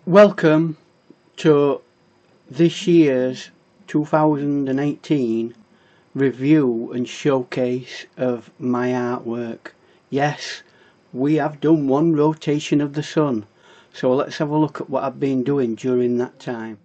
Welcome to this year's 2018 review and showcase of my artwork. Yes, we have done one rotation of the sun, so let's have a look at what I've been doing during that time.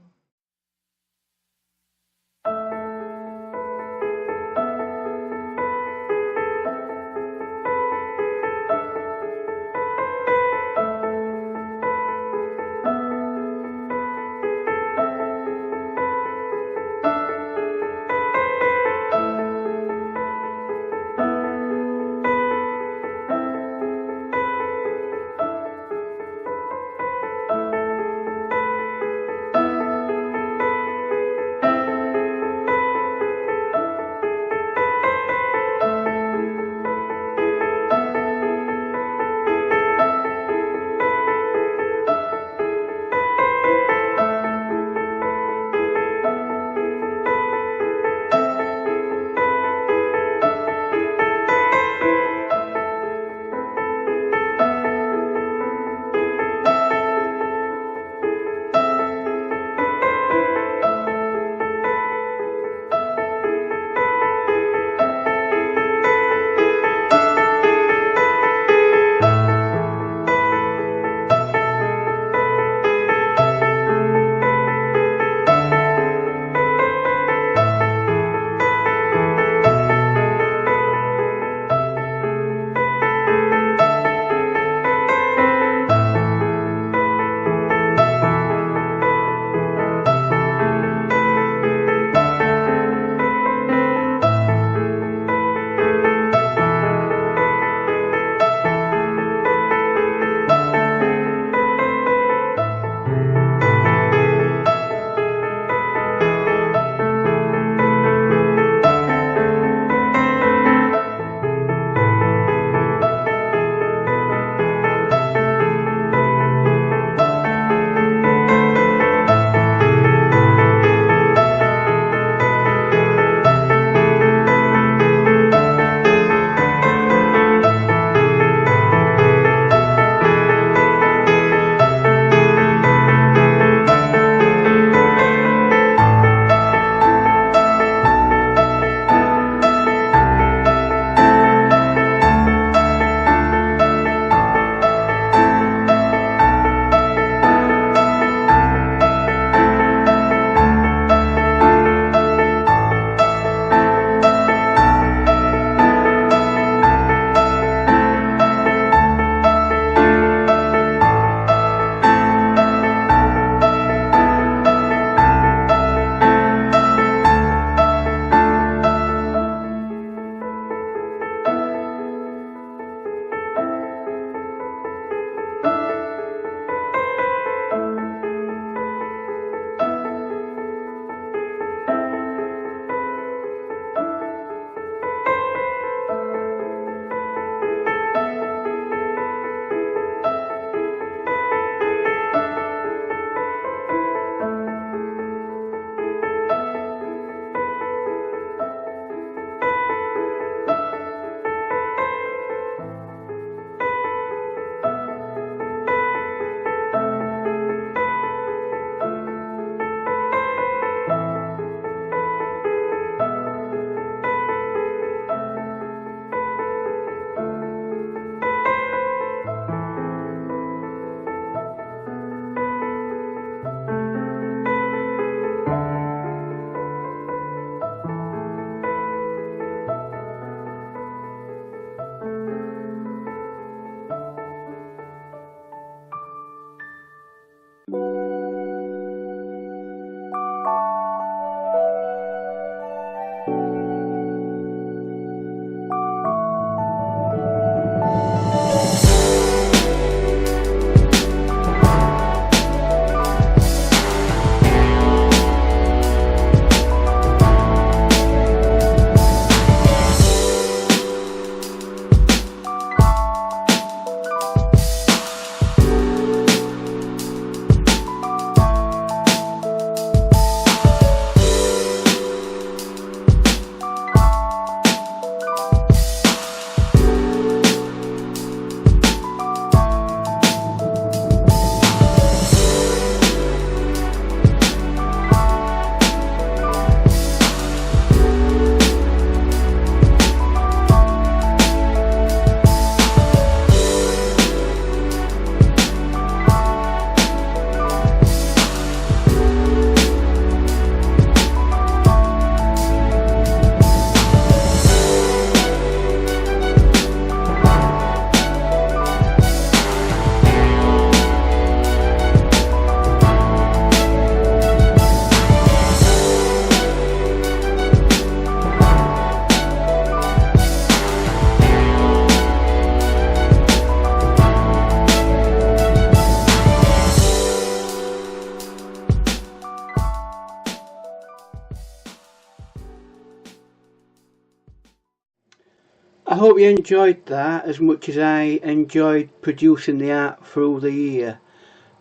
I hope you enjoyed that as much as I enjoyed producing the art through the year.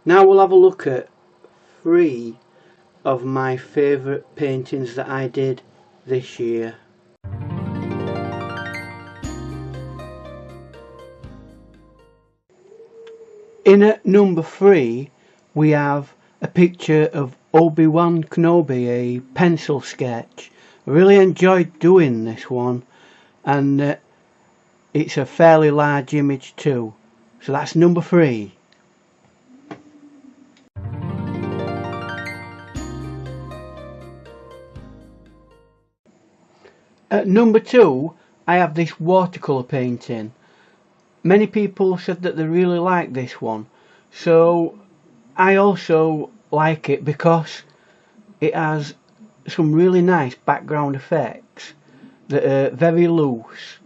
Now we'll have a look at 3 of my favourite paintings that I did this year. In at number 3 we have a picture of Obi-Wan Kenobi, a pencil sketch. I really enjoyed doing this one, and it's a fairly large image too. So that's number 3. At number 2 I have this watercolour painting. Many people said that they really like this one, so I also like it because it has some really nice background effects that are very loose.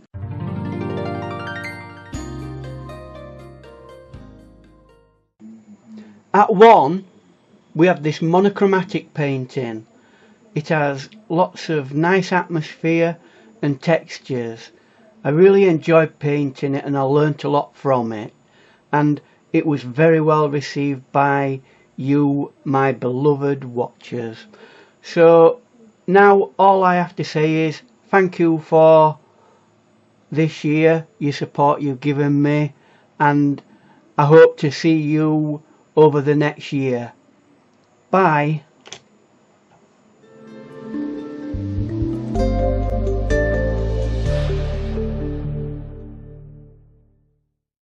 At 1 we have this monochromatic painting. It has lots of nice atmosphere and textures. I really enjoyed painting it and I learnt a lot from it, and it was very well received by you, my beloved watchers. So now all I have to say is thank you for this year, your support you've given me, and I hope to see you over the next year. Bye.